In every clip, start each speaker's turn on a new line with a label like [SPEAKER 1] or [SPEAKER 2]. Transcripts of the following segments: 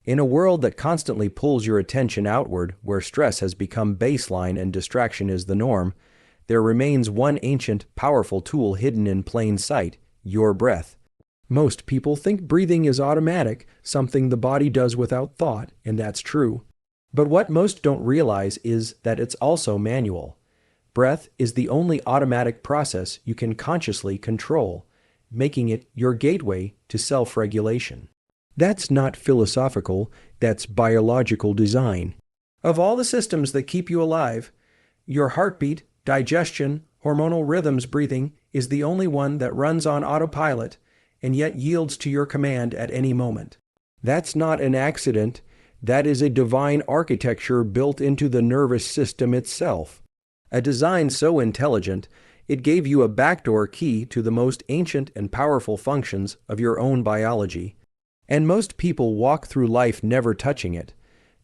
[SPEAKER 1] In a world that constantly pulls your attention outward, where stress has become baseline and distraction is the norm, there remains one ancient, powerful tool hidden in plain sight: your breath. Most people think breathing is automatic, something the body does without thought, and that's true. But what most don't realize is that it's also manual. Breath is the only automatic process you can consciously control, making it your gateway to self-regulation. That's not philosophical, that's biological design. Of all the systems that keep you alive, your heartbeat, digestion, hormonal rhythms, breathing is the only one that runs on autopilot and yet yields to your command at any moment. That's not an accident, that is a divine architecture built into the nervous system itself. A design so intelligent, it gave you a backdoor key to the most ancient and powerful functions of your own biology. And most people walk through life never touching it,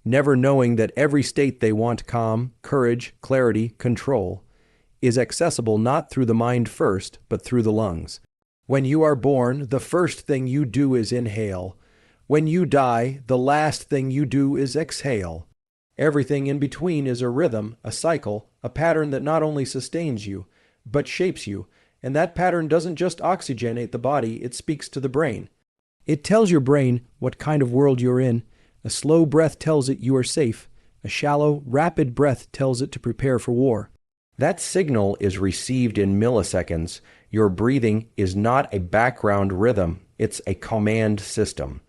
[SPEAKER 1] never knowing that every state they want, calm, courage, clarity, control, is accessible not through the mind first, but through the lungs. When you are born, the first thing you do is inhale. When you die, the last thing you do is exhale. Everything in between is a rhythm, a cycle, a pattern that not only sustains you, but shapes you. And that pattern doesn't just oxygenate the body, it speaks to the brain. It tells your brain what kind of world you're in. A slow breath tells it you are safe. A shallow, rapid breath tells it to prepare for war. That signal is received in milliseconds. Your breathing is not a background rhythm, it's a command system.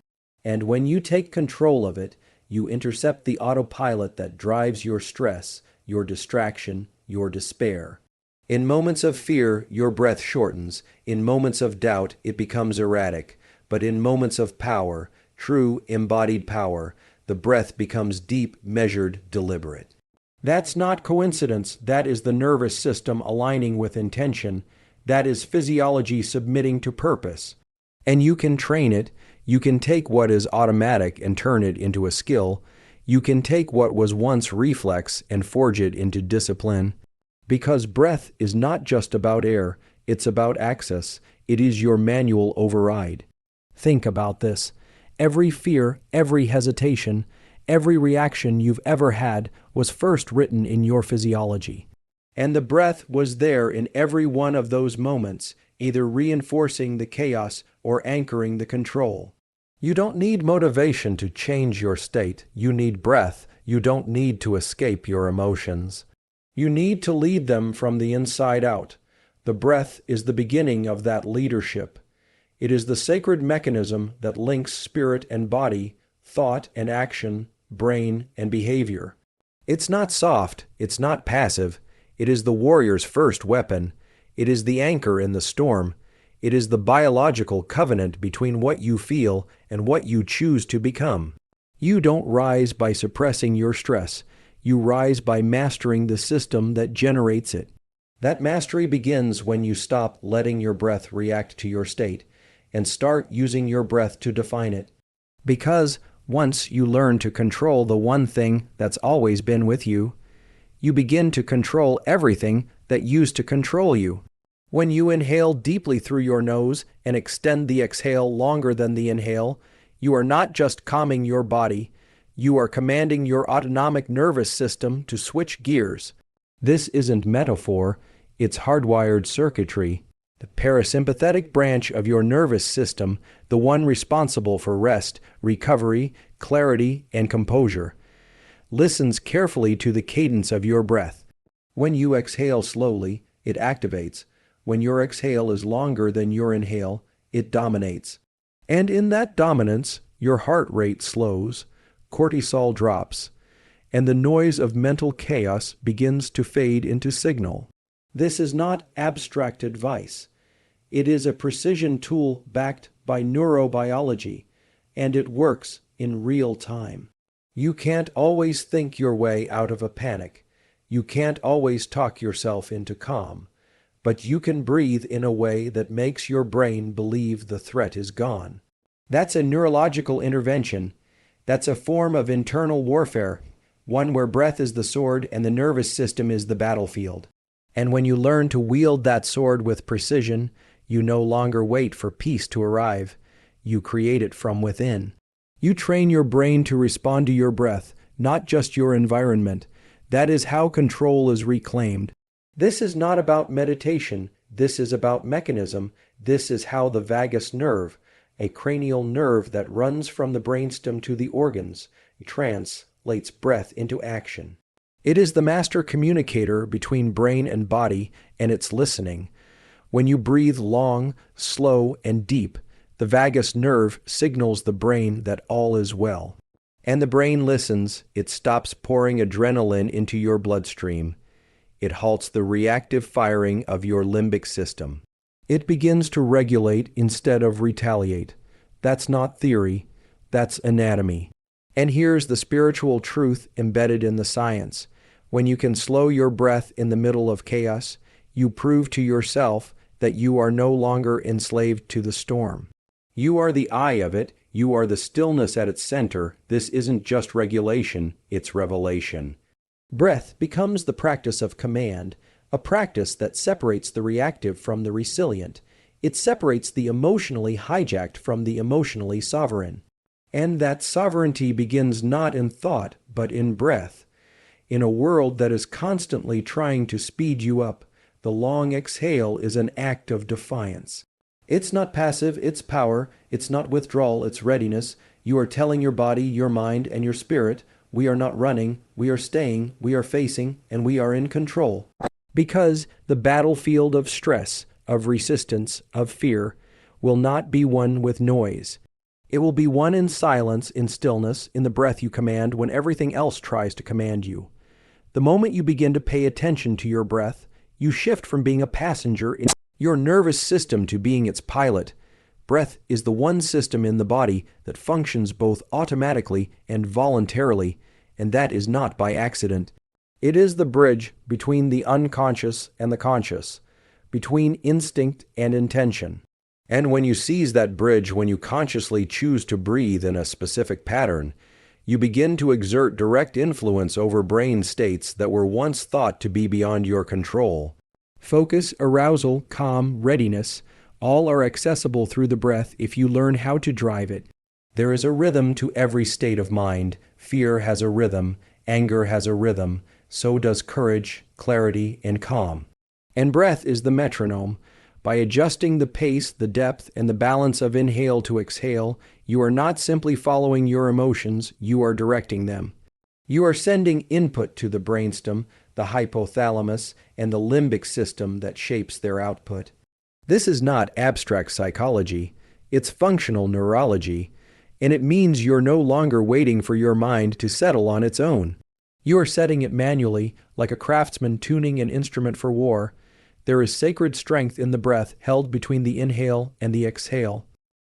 [SPEAKER 1] And when you take control of it, you intercept the autopilot that drives your stress, your distraction, your despair. In moments of fear, your breath shortens. In moments of doubt, it becomes erratic. But in moments of power, true embodied power, the breath becomes deep, measured, deliberate. That's not coincidence. That is the nervous system aligning with intention. That is physiology submitting to purpose. And you can train it. You can take what is automatic and turn it into a skill. You can take what was once reflex and forge it into discipline. Because breath is not just about air, it's about access. It is your manual override. Think about this. Every fear, every hesitation, every reaction you've ever had was first written in your physiology. And the breath was there in every one of those moments, either reinforcing the chaos or anchoring the control. You don't need motivation to change your state. You need breath. You don't need to escape your emotions. You need to lead them from the inside out. The breath is the beginning of that leadership. It is the sacred mechanism that links spirit and body, thought and action, brain and behavior. It's not soft, it's not passive. It is the warrior's first weapon. It is the anchor in the storm. It is the biological covenant between what you feel and what you choose to become. You don't rise by suppressing your stress. You rise by mastering the system that generates it. That mastery begins when you stop letting your breath react to your state and start using your breath to define it. Because once you learn to control the one thing that's always been with you, you begin to control everything that used to control you. When you inhale deeply through your nose and extend the exhale longer than the inhale, you are not just calming your body, you are commanding your autonomic nervous system to switch gears. This isn't metaphor, it's hardwired circuitry. The parasympathetic branch of your nervous system, the one responsible for rest, recovery, clarity, and composure, listens carefully to the cadence of your breath. When you exhale slowly, it activates. When your exhale is longer than your inhale, it dominates. And in that dominance, your heart rate slows, cortisol drops, and the noise of mental chaos begins to fade into signal. This is not abstract advice. It is a precision tool backed by neurobiology, and it works in real time. You can't always think your way out of a panic. You can't always talk yourself into calm. But you can breathe in a way that makes your brain believe the threat is gone. That's a neurological intervention. That's a form of internal warfare, one where breath is the sword and the nervous system is the battlefield. And when you learn to wield that sword with precision, you no longer wait for peace to arrive. You create it from within. You train your brain to respond to your breath, not just your environment. That is how control is reclaimed. This is not about meditation. This is about mechanism. This is how the vagus nerve, a cranial nerve that runs from the brainstem to the organs, translates breath into action. It is the master communicator between brain and body, and it's listening. When you breathe long, slow, and deep, the vagus nerve signals the brain that all is well. And the brain listens. It stops pouring adrenaline into your bloodstream. It halts the reactive firing of your limbic system. It begins to regulate instead of retaliate. That's not theory. That's anatomy. And here's the spiritual truth embedded in the science. When you can slow your breath in the middle of chaos, you prove to yourself that you are no longer enslaved to the storm. You are the eye of it. You are the stillness at its center. This isn't just regulation, it's revelation. Breath becomes the practice of command, a practice that separates the reactive from the resilient. It separates the emotionally hijacked from the emotionally sovereign. And that sovereignty begins not in thought, but in breath. In a world that is constantly trying to speed you up, the long exhale is an act of defiance. It's not passive, it's power. It's not withdrawal, it's readiness. You are telling your body, your mind, and your spirit, we are not running, we are staying, we are facing, and we are in control. Because the battlefield of stress, of resistance, of fear, will not be won with noise. It will be won in silence, in stillness, in the breath you command when everything else tries to command you. The moment you begin to pay attention to your breath, you shift from being a passenger in your nervous system to being its pilot. Breath is the one system in the body that functions both automatically and voluntarily, and that is not by accident. It is the bridge between the unconscious and the conscious, between instinct and intention. And when you seize that bridge, when you consciously choose to breathe in a specific pattern, you begin to exert direct influence over brain states that were once thought to be beyond your control. Focus, arousal, calm, readiness, all are accessible through the breath if you learn how to drive it. There is a rhythm to every state of mind. Fear has a rhythm, anger has a rhythm, so does courage, clarity, and calm. And breath is the metronome. By adjusting the pace, the depth, and the balance of inhale to exhale, you are not simply following your emotions, you are directing them. You are sending input to the brainstem, the hypothalamus, and the limbic system that shapes their output. This is not abstract psychology, it's functional neurology, and it means you're no longer waiting for your mind to settle on its own. You are setting it manually, like a craftsman tuning an instrument for war. There is sacred strength in the breath held between the inhale and the exhale.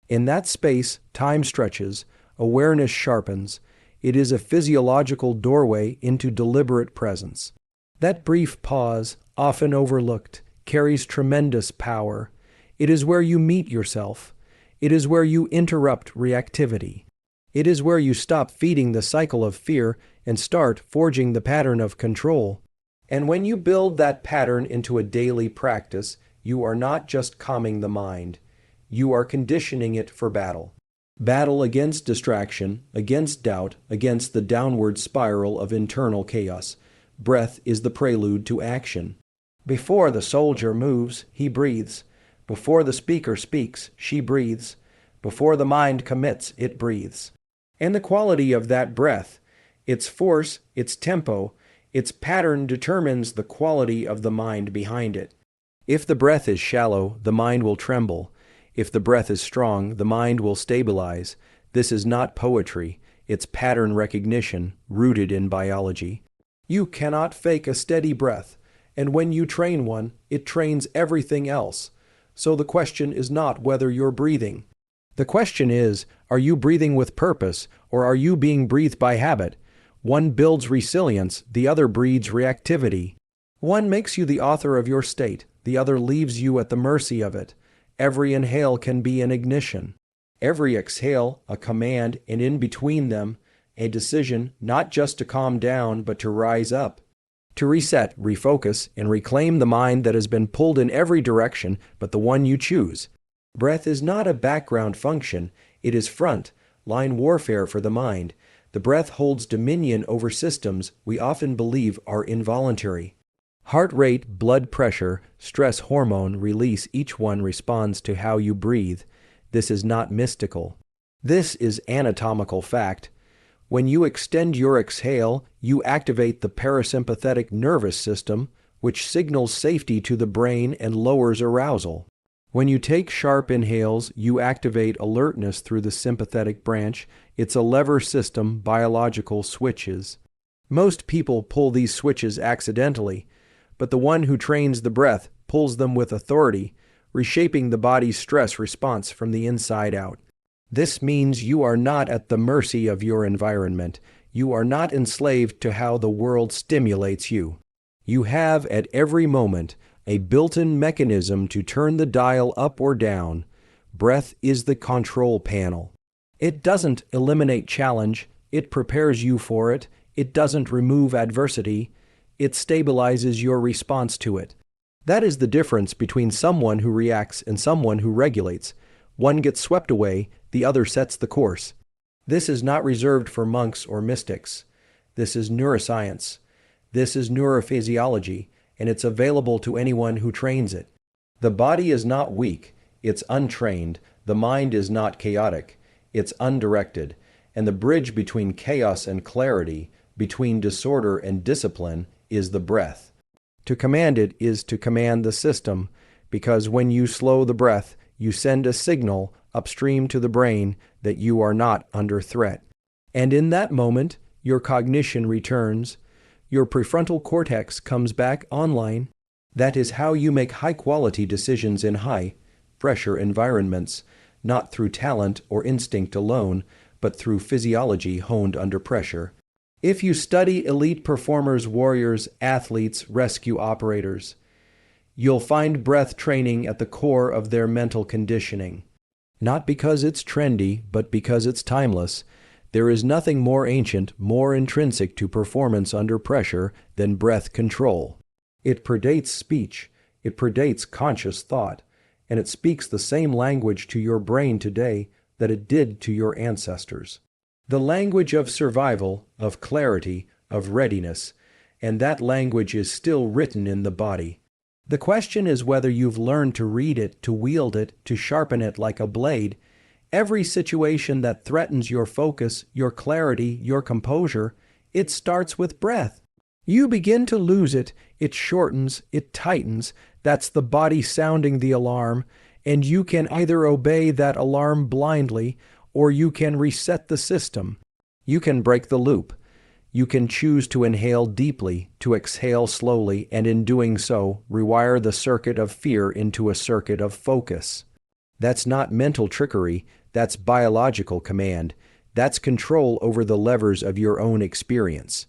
[SPEAKER 1] In that space, time stretches, awareness sharpens. It is a physiological doorway into deliberate presence. That brief pause, often overlooked, carries tremendous power. It is where you meet yourself. It is where you interrupt reactivity. It is where you stop feeding the cycle of fear and start forging the pattern of control. And when you build that pattern into a daily practice, you are not just calming the mind. You are conditioning it for battle. Battle against distraction, against doubt, against the downward spiral of internal chaos. Breath is the prelude to action. Before the soldier moves, he breathes. Before the speaker speaks, she breathes. Before the mind commits, it breathes. And the quality of that breath, its force, its tempo, its pattern determines the quality of the mind behind it. If the breath is shallow, the mind will tremble. If the breath is strong, the mind will stabilize. This is not poetry. It's pattern recognition, rooted in biology. You cannot fake a steady breath, and when you train one, it trains everything else. So the question is not whether you're breathing. The question is, are you breathing with purpose, or are you being breathed by habit? One builds resilience, the other breeds reactivity. One makes you the author of your state, the other leaves you at the mercy of it. Every inhale can be an ignition. Every exhale, a command, and in between them, a decision not just to calm down, but to rise up. To reset, refocus, and reclaim the mind that has been pulled in every direction but the one you choose. Breath is not a background function, it is front, line warfare for the mind. The breath holds dominion over systems we often believe are involuntary. Heart rate, blood pressure, stress hormone release, each one responds to how you breathe. This is not mystical. This is anatomical fact. When you extend your exhale, you activate the parasympathetic nervous system, which signals safety to the brain and lowers arousal. When you take sharp inhales, you activate alertness through the sympathetic branch. It's a lever system, biological switches. Most people pull these switches accidentally, but the one who trains the breath pulls them with authority, reshaping the body's stress response from the inside out. This means you are not at the mercy of your environment. You are not enslaved to how the world stimulates you. You have, at every moment, a built-in mechanism to turn the dial up or down. Breath is the control panel. It doesn't eliminate challenge. It prepares you for it. It doesn't remove adversity. It stabilizes your response to it. That is the difference between someone who reacts and someone who regulates. One gets swept away, the other sets the course. This is not reserved for monks or mystics. This is neuroscience. This is neurophysiology, and it's available to anyone who trains it. The body is not weak, it's untrained. The mind is not chaotic, it's undirected. And the bridge between chaos and clarity, between disorder and discipline, is the breath. To command it is to command the system, because when you slow the breath, you send a signal upstream to the brain that you are not under threat. And in that moment, your cognition returns. Your prefrontal cortex comes back online. That is how you make high-quality decisions in high-pressure environments, not through talent or instinct alone, but through physiology honed under pressure. If you study elite performers, warriors, athletes, rescue operators, you'll find breath training at the core of their mental conditioning. Not because it's trendy, but because it's timeless. There is nothing more ancient, more intrinsic to performance under pressure than breath control. It predates speech, it predates conscious thought, and it speaks the same language to your brain today that it did to your ancestors. The language of survival, of clarity, of readiness, and that language is still written in the body. The question is whether you've learned to read it, to wield it, to sharpen it like a blade. Every situation that threatens your focus, your clarity, your composure, it starts with breath. You begin to lose it, it shortens, it tightens. That's the body sounding the alarm, and you can either obey that alarm blindly, or you can reset the system. You can break the loop. You can choose to inhale deeply, to exhale slowly, and in doing so, rewire the circuit of fear into a circuit of focus. That's not mental trickery, that's biological command. That's control over the levers of your own experience.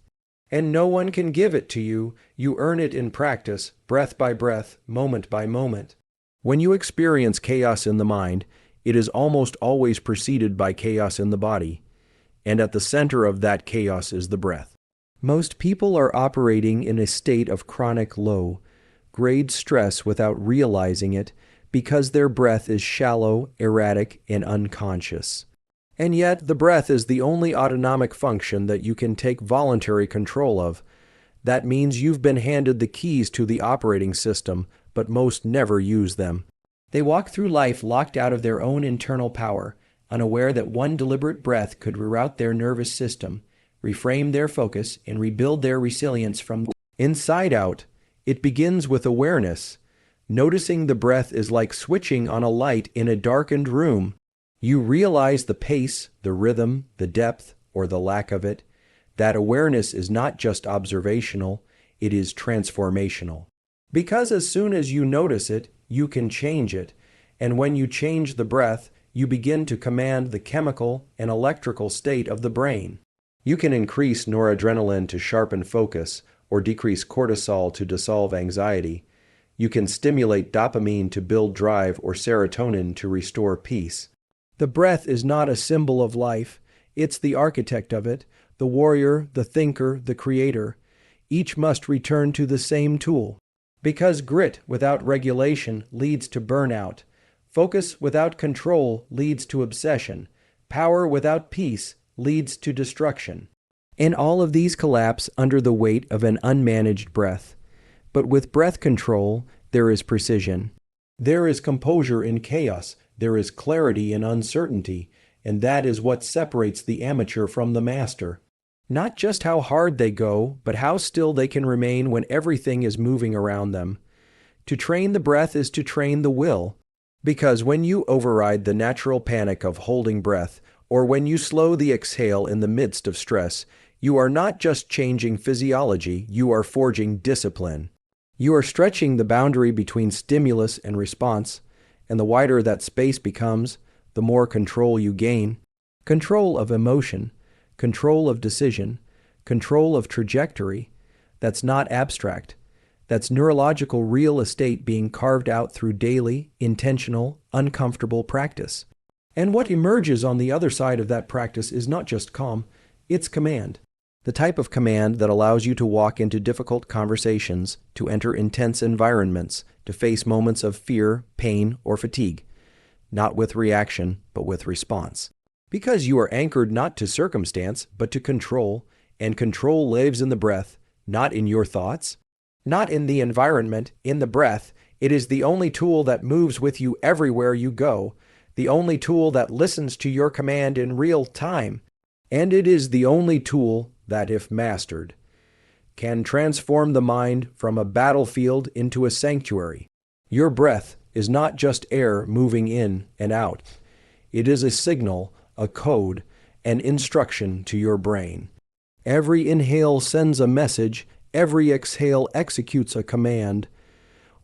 [SPEAKER 1] And no one can give it to you. You earn it in practice, breath by breath, moment by moment. When you experience chaos in the mind, it is almost always preceded by chaos in the body. And at the center of that chaos is the breath. Most people are operating in a state of chronic low-grade stress without realizing it because their breath is shallow, erratic, and unconscious. And yet, the breath is the only autonomic function that you can take voluntary control of. That means you've been handed the keys to the operating system, but most never use them. They walk through life locked out of their own internal power, unaware that one deliberate breath could reroute their nervous system, reframe their focus, and rebuild their resilience from inside out. It begins with awareness. Noticing the breath is like switching on a light in a darkened room. You realize the pace, the rhythm, the depth, or the lack of it. That awareness is not just observational, it is transformational. Because as soon as you notice it, you can change it. And when you change the breath, you begin to command the chemical and electrical state of the brain. You can increase noradrenaline to sharpen focus or decrease cortisol to dissolve anxiety. You can stimulate dopamine to build drive or serotonin to restore peace. The breath is not a symbol of life. It's the architect of it, the warrior, the thinker, the creator. Each must return to the same tool. Because grit without regulation leads to burnout. Focus without control leads to obsession. Power without peace leads to destruction. And all of these collapse under the weight of an unmanaged breath. But with breath control, there is precision. There is composure in chaos. There is clarity in uncertainty. And that is what separates the amateur from the master. Not just how hard they go, but how still they can remain when everything is moving around them. To train the breath is to train the will. Because when you override the natural panic of holding breath, or when you slow the exhale in the midst of stress, you are not just changing physiology, you are forging discipline. You are stretching the boundary between stimulus and response, and the wider that space becomes, the more control you gain. Control of emotion, control of decision, control of trajectory. That's not abstract. That's neurological real estate being carved out through daily, intentional, uncomfortable practice. And what emerges on the other side of that practice is not just calm, it's command. The type of command that allows you to walk into difficult conversations, to enter intense environments, to face moments of fear, pain, or fatigue. Not with reaction, but with response. Because you are anchored not to circumstance, but to control, and control lives in the breath, not in your thoughts. Not in the environment, in the breath. It is the only tool that moves with you everywhere you go, the only tool that listens to your command in real time, and it is the only tool that, if mastered, can transform the mind from a battlefield into a sanctuary. Your breath is not just air moving in and out. It is a signal, a code, an instruction to your brain. Every inhale sends a message. Every exhale executes a command.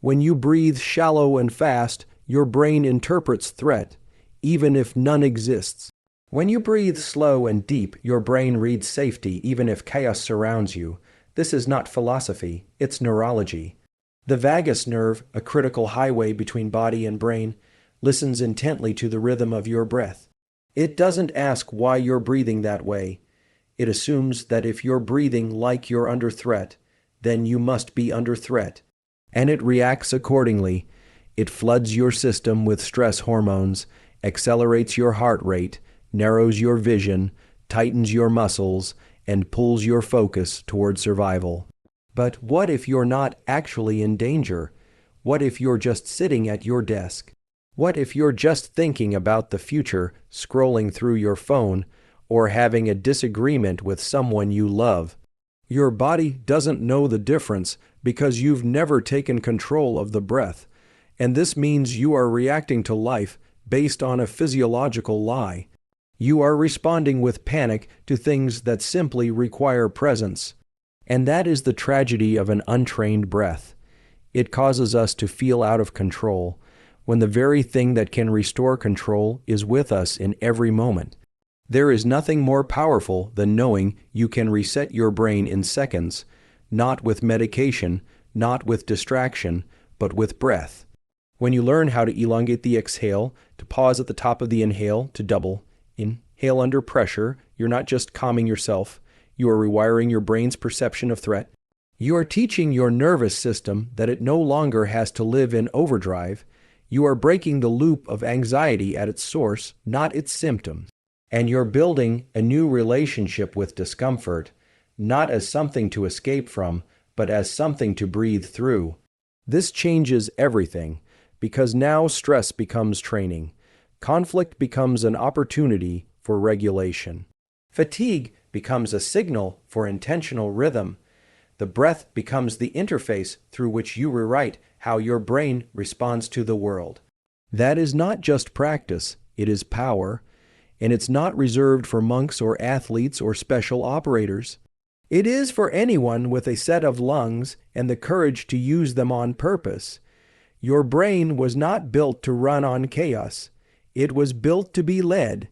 [SPEAKER 1] When you breathe shallow and fast, your brain interprets threat, even if none exists. When you breathe slow and deep, your brain reads safety, even if chaos surrounds you. This is not philosophy, it's neurology. The vagus nerve, a critical highway between body and brain, listens intently to the rhythm of your breath. It doesn't ask why you're breathing that way. It assumes that if you're breathing like you're under threat, then you must be under threat. And it reacts accordingly. It floods your system with stress hormones, accelerates your heart rate, narrows your vision, tightens your muscles, and pulls your focus toward survival. But what if you're not actually in danger? What if you're just sitting at your desk? What if you're just thinking about the future, scrolling through your phone, or having a disagreement with someone you love? Your body doesn't know the difference because you've never taken control of the breath, and this means you are reacting to life based on a physiological lie. You are responding with panic to things that simply require presence. And that is the tragedy of an untrained breath. It causes us to feel out of control, when the very thing that can restore control is with us in every moment. There is nothing more powerful than knowing you can reset your brain in seconds, not with medication, not with distraction, but with breath. When you learn how to elongate the exhale, to pause at the top of the inhale, to double, inhale under pressure, you're not just calming yourself, you are rewiring your brain's perception of threat. You are teaching your nervous system that it no longer has to live in overdrive. You are breaking the loop of anxiety at its source, not its symptom. And you're building a new relationship with discomfort, not as something to escape from, but as something to breathe through. This changes everything, because now stress becomes training. Conflict becomes an opportunity for regulation. Fatigue becomes a signal for intentional rhythm. The breath becomes the interface through which you rewrite how your brain responds to the world. That is not just practice, it is power. And it's not reserved for monks or athletes or special operators. It is for anyone with a set of lungs and the courage to use them on purpose. Your brain was not built to run on chaos. It was built to be led.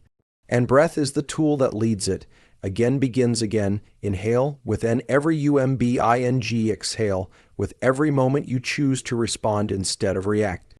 [SPEAKER 1] And breath is the tool that leads it. Again begins again. Inhale within every UMBING exhale, with every moment you choose to respond instead of react.